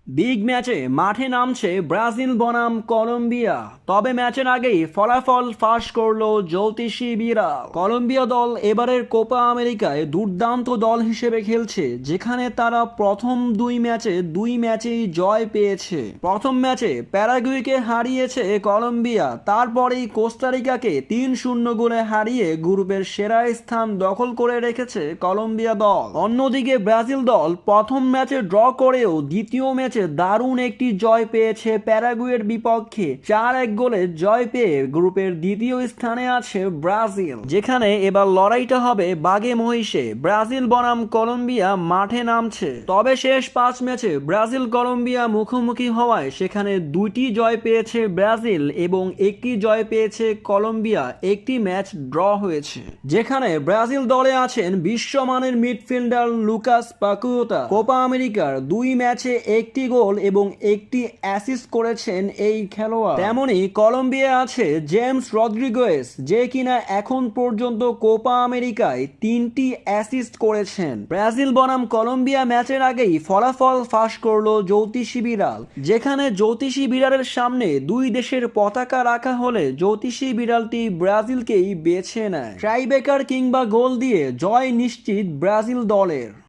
Big ম্যাচে মাঠে নামছে ব্রাজিল বনাম কলম্বিয়া। তবে ম্যাচের আগেই ফলাফল ফাঁস করলো জ্যোতিষীবিরা। কলম্বিয়া দল এবারের কোপা আমেরিকায় দুর্দান্ত দল হিসেবে খেলছে, যেখানে তারা প্রথম দুই ম্যাচেই জয় পেয়েছে। প্রথম ম্যাচে প্যারাগুয়েকে হারিয়েছে কলম্বিয়া, তারপরেই কোস্টারিকাকে 3-0 গোলে হারিয়ে গ্রুপের সেরা স্থান দখল করে রেখেছে কলম্বিয়া দল। অন্যদিকে ব্রাজিল দল প্রথম ম্যাচে ড্র করেও দ্বিতীয় ম্যাচে দারুণ একটি জয় পেয়েছে প্যারাগুয়ের বিপক্ষে। 4-1 গোলে জয় পেয়ে গ্রুপের দ্বিতীয় স্থানে আছে ব্রাজিল, যেখানে এবার লড়াইটা হবে বাগে মহিষে। ব্রাজিল বনাম কলম্বিয়া মাঠে নামছে। তবে শেষ 5 ম্যাচে ব্রাজিল কলম্বিয়া মুখোমুখি হওয়ায় সেখানে 2টি জয় পেয়েছে ব্রাজিল এবং 1টি জয় পেয়েছে কলম্বিয়া। একটি ম্যাচ ড্র হয়েছে, যেখানে ব্রাজিল দলে আছেন বিশ্বমানের মিডফিল্ডার লুকাস পাকুয়েতা। কোপা আমেরিকার 2 ম্যাচে 1টি গোল এবং 1টি অ্যাসিস্ট করেছেন এই খেলোয়াড়। তেমনি কলম্বিয়া আছে জেমস রদ্রিগেজ, যে কিনা এখন পর্যন্ত কোপা আমেরিকায় 3টি অ্যাসিস্ট করেছেন। ব্রাজিল বনাম কলম্বিয়া ম্যাচের আগেই ফলাফল ফাঁস করলো জ্যোতিষী বিড়াল, যেখানে জ্যোতিষী বিড়ালের সামনে দুই দেশের পতাকা রাখা হলে জ্যোতিষী বিড়ালটি ব্রাজিলকেই বেছে নেয়। ট্রাইবেকার কিংবা গোল দিয়ে জয় নিশ্চিত ব্রাজিল দলের।